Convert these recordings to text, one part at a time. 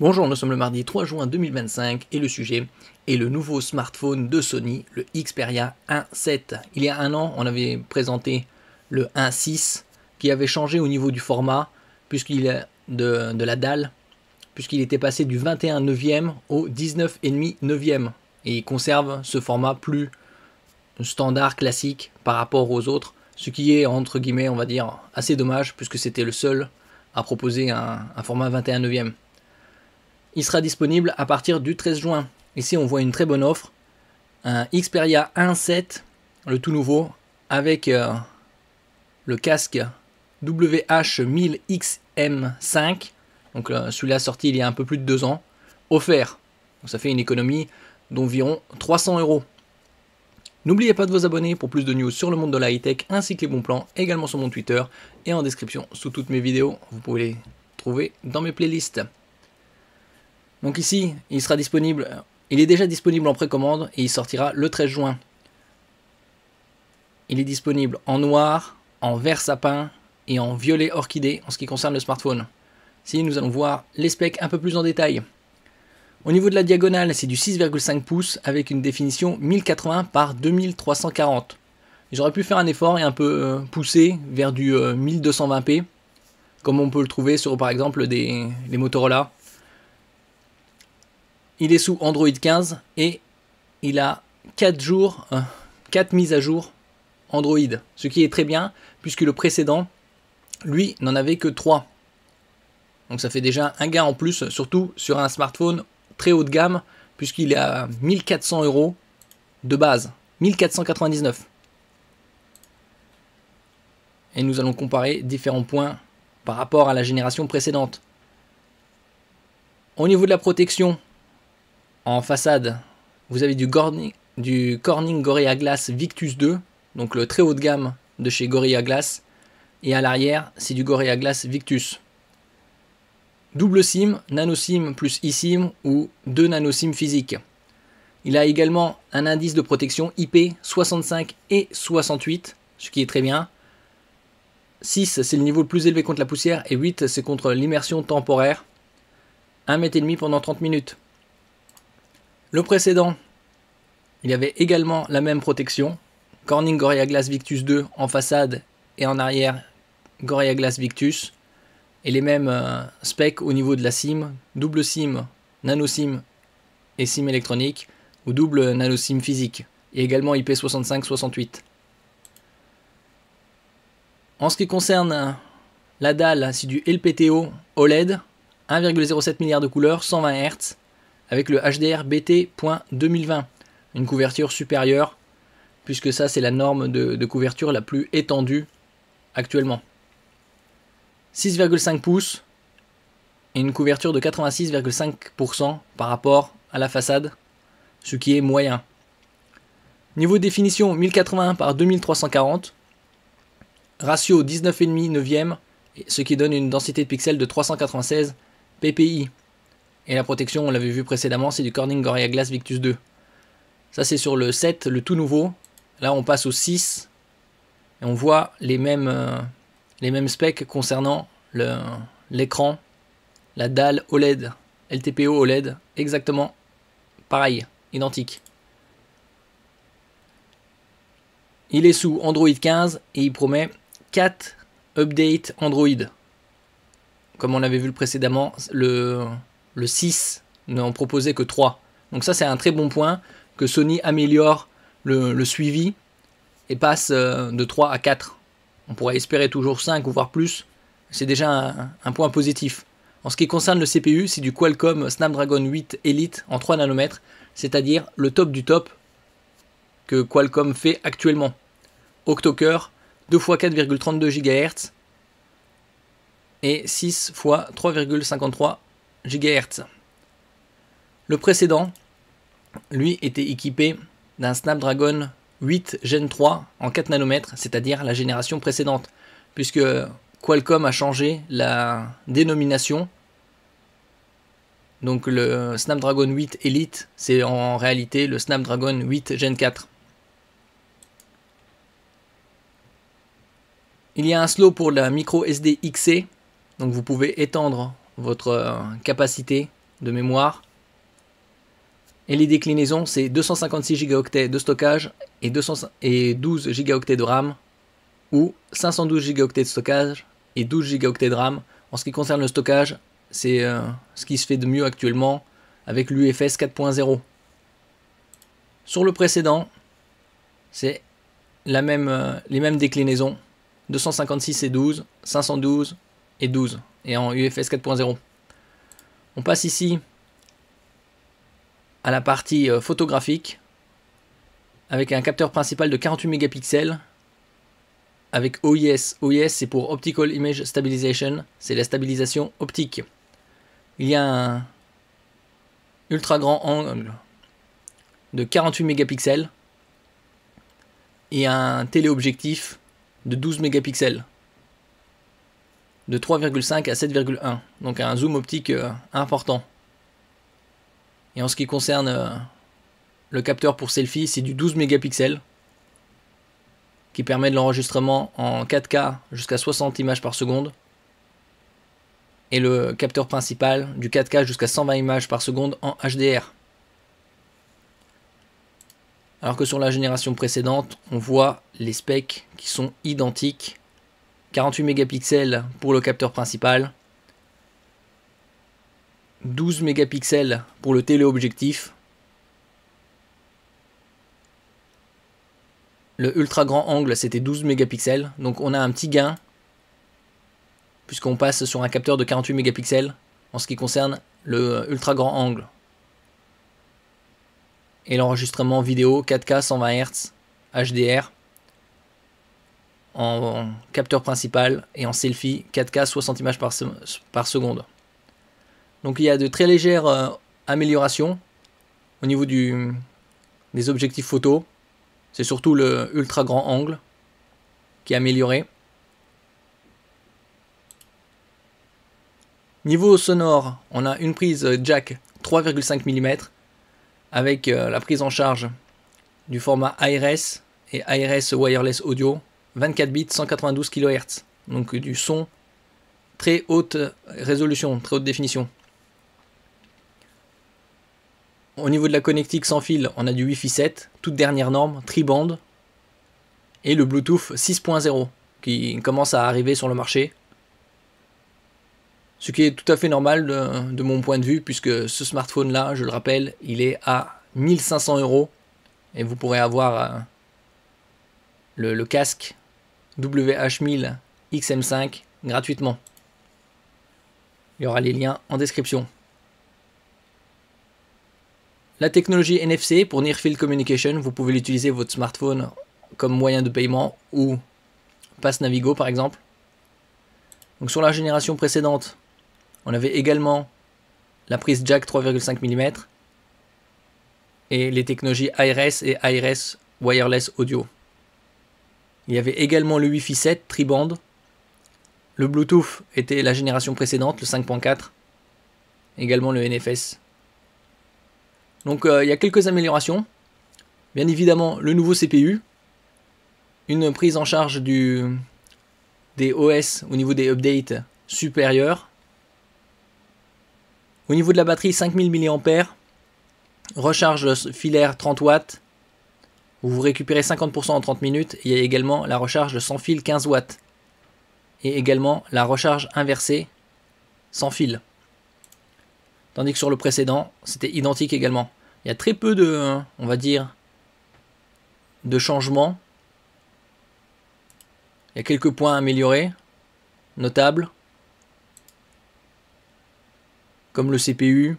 Bonjour, nous sommes le mardi 3 juin 2025 et le sujet est le nouveau smartphone de Sony, le Xperia 1.7. Il y a un an, on avait présenté le 1.6 qui avait changé au niveau du format puisqu'il est de la dalle, puisqu'il était passé du 21 neuvième au 19,5 neuvième et il conserve ce format plus standard, classique par rapport aux autres, ce qui est entre guillemets, on va dire, assez dommage puisque c'était le seul à proposer un format 21 neuvième. Il sera disponible à partir du 13 juin. Ici, on voit une très bonne offre. Un Xperia 1.7, le tout nouveau, avec le casque WH-1000XM5. Donc celui-là sorti il y a un peu plus de 2 ans. Offert. Donc, ça fait une économie d'environ 300 €. N'oubliez pas de vous abonner pour plus de news sur le monde de la high-tech ainsi que les bons plans, également sur mon Twitter et en description sous toutes mes vidéos. Vous pouvez les trouver dans mes playlists. Donc ici, il sera disponible, il est déjà disponible en précommande et il sortira le 13 juin. Il est disponible en noir, en vert sapin et en violet orchidée en ce qui concerne le smartphone. Ici, nous allons voir les specs un peu plus en détail. Au niveau de la diagonale, c'est du 6,5 pouces avec une définition 1080 par 2340. J'aurais pu faire un effort et un peu pousser vers du 1220p, comme on peut le trouver sur par exemple les Motorola. Il est sous Android 15 et il a 4 mises à jour Android, ce qui est très bien puisque le précédent, lui, n'en avait que 3. Donc ça fait déjà un gain en plus, surtout sur un smartphone très haut de gamme puisqu'il est à 1400 € de base, 1499. Et nous allons comparer différents points par rapport à la génération précédente. Au niveau de la protection, en façade, vous avez du Corning Gorilla Glass Victus 2, donc le très haut de gamme de chez Gorilla Glass. Et à l'arrière, c'est du Gorilla Glass Victus. Double SIM, nano SIM plus eSIM ou 2 nano SIM physiques. Il a également un indice de protection IP 65 et 68, ce qui est très bien. 6, c'est le niveau le plus élevé contre la poussière et 8, c'est contre l'immersion temporaire. 1,5 m pendant 30 minutes. Le précédent, il y avait également la même protection, Corning Gorilla Glass Victus 2 en façade et en arrière Gorilla Glass Victus, et les mêmes specs au niveau de la SIM, double SIM, nano SIM et SIM électronique, ou double nano SIM physique, et également IP65-68. En ce qui concerne la dalle, c'est du LPTO OLED, 1,07 milliard de couleurs, 120 Hz, avec le HDR BT.2020, une couverture supérieure, puisque ça c'est la norme de couverture la plus étendue actuellement. 6,5 pouces et une couverture de 86,5% par rapport à la façade, ce qui est moyen. Niveau définition 1080 par 2340, ratio 19,5 neuvième, ce qui donne une densité de pixels de 396 ppi. Et la protection, on l'avait vu précédemment, c'est du Corning Gorilla Glass Victus 2. Ça c'est sur le 7, le tout nouveau. Là on passe au 6 et on voit les mêmes specs concernant l'écran, la dalle OLED, LTPO OLED, exactement pareil, identique. Il est sous Android 15 et il promet 4 updates Android. Comme on l'avait vu précédemment, le 6 n'en proposait que 3. Donc ça c'est un très bon point, que Sony améliore le suivi et passe de 3 à 4. On pourrait espérer toujours 5 ou voire plus. C'est déjà un point positif. En ce qui concerne le CPU, c'est du Qualcomm Snapdragon 8 Elite en 3 nanomètres, c'est-à-dire le top du top que Qualcomm fait actuellement. Octo-cœur, 2 x 4,32 GHz et 6 x 3,53 GHz. Le précédent, lui, était équipé d'un Snapdragon 8 Gen 3 en 4 nanomètres, c'est-à-dire la génération précédente, puisque Qualcomm a changé la dénomination. Donc le Snapdragon 8 Elite, c'est en réalité le Snapdragon 8 Gen 4. Il y a un slot pour la micro SD XC, donc vous pouvez étendre votre capacité de mémoire. Et les déclinaisons, c'est 256 Go de stockage et 12 Go de RAM, ou 512 Go de stockage et 12 Go de RAM. En ce qui concerne le stockage, c'est ce qui se fait de mieux actuellement avec l'UFS 4.0. Sur le précédent, c'est les mêmes déclinaisons, 256 et 12, 512 et 12, et en UFS 4.0. On passe ici à la partie photographique, avec un capteur principal de 48 mégapixels, avec OIS. OIS, c'est pour Optical Image Stabilization, c'est la stabilisation optique. Il y a un ultra grand angle de 48 mégapixels et un téléobjectif de 12 mégapixels, de 3,5 à 7,1, donc un zoom optique important. Et en ce qui concerne le capteur pour selfie, c'est du 12 mégapixels qui permet de l'enregistrement en 4K jusqu'à 60 images par seconde. Et le capteur principal du 4K jusqu'à 120 images par seconde en HDR. Alors que sur la génération précédente, on voit les specs qui sont identiques. 48 mégapixels pour le capteur principal, 12 mégapixels pour le téléobjectif. Le ultra grand angle, c'était 12 mégapixels, donc on a un petit gain puisqu'on passe sur un capteur de 48 mégapixels en ce qui concerne le ultra grand angle. Et l'enregistrement vidéo 4K 120 Hz HDR en capteur principal et en selfie 4K 60 images par seconde. Donc il y a de très légères améliorations au niveau des objectifs photo. C'est surtout le ultra grand angle qui est amélioré. Niveau sonore, on a une prise jack 3,5 mm avec la prise en charge du format ARS et ARS Wireless Audio 24 bits 192 kHz. Donc du son très haute résolution, très haute définition. Au niveau de la connectique sans fil, on a du Wi-Fi 7, toute dernière norme, tri-band, et le Bluetooth 6.0 qui commence à arriver sur le marché. Ce qui est tout à fait normal de mon point de vue, puisque ce smartphone là, je le rappelle, il est à 1500 € et vous pourrez avoir le casque WH1000 XM5 gratuitement. Il y aura les liens en description. La technologie NFC pour Near Field Communication, vous pouvez l'utiliser votre smartphone comme moyen de paiement ou Pass Navigo par exemple. Donc sur la génération précédente, on avait également la prise jack 3,5 mm et les technologies ARS et ARS Wireless Audio. Il y avait également le Wi-Fi 7 tri-band. Le Bluetooth était la génération précédente, le 5.4. Également le NFS. Donc il y a quelques améliorations. Bien évidemment, le nouveau CPU. Une prise en charge des OS au niveau des updates supérieures. Au niveau de la batterie, 5000 mAh. Recharge filaire 30 watts. Vous récupérez 50% en 30 minutes. Il y a également la recharge sans fil 15 watts. Et également la recharge inversée sans fil. Tandis que sur le précédent, c'était identique également. Il y a très peu de, on va dire, de changements. Il y a quelques points améliorés, notables. Comme le CPU.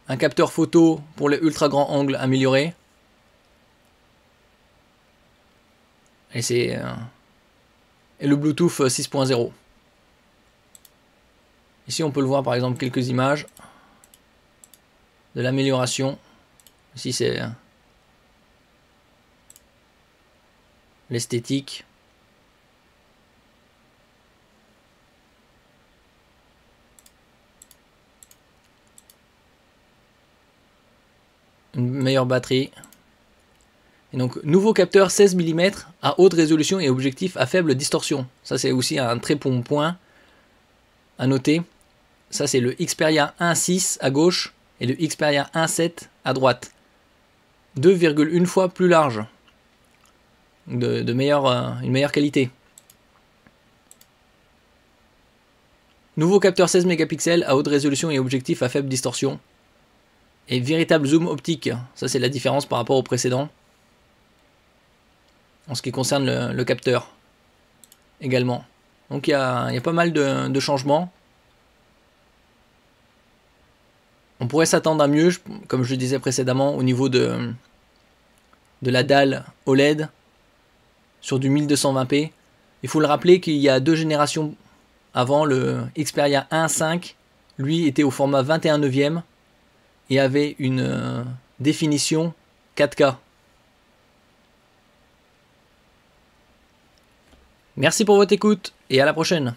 Un capteur photo pour les ultra grands angles amélioré. Et le Bluetooth 6.0. Ici on peut le voir par exemple quelques images de l'amélioration. Ici c'est l'esthétique. Une meilleure batterie. Et donc nouveau capteur 16 mm à haute résolution et objectif à faible distorsion. Ça c'est aussi un très bon point à noter. Ça c'est le Xperia 1.6 à gauche et le Xperia 1.7 à droite. 2,1 fois plus large. Une meilleure qualité. Nouveau capteur 16 mégapixels à haute résolution et objectif à faible distorsion. Et véritable zoom optique. Ça c'est la différence par rapport au précédent. En ce qui concerne le capteur. Également. Donc il y a pas mal de changements. On pourrait s'attendre à mieux, comme je le disais précédemment, au niveau de la dalle OLED sur du 1220p. Il faut le rappeler qu'il y a 2 générations avant, le Xperia 1.5, lui était au format 21/9 et avait une définition 4K. Merci pour votre écoute et à la prochaine.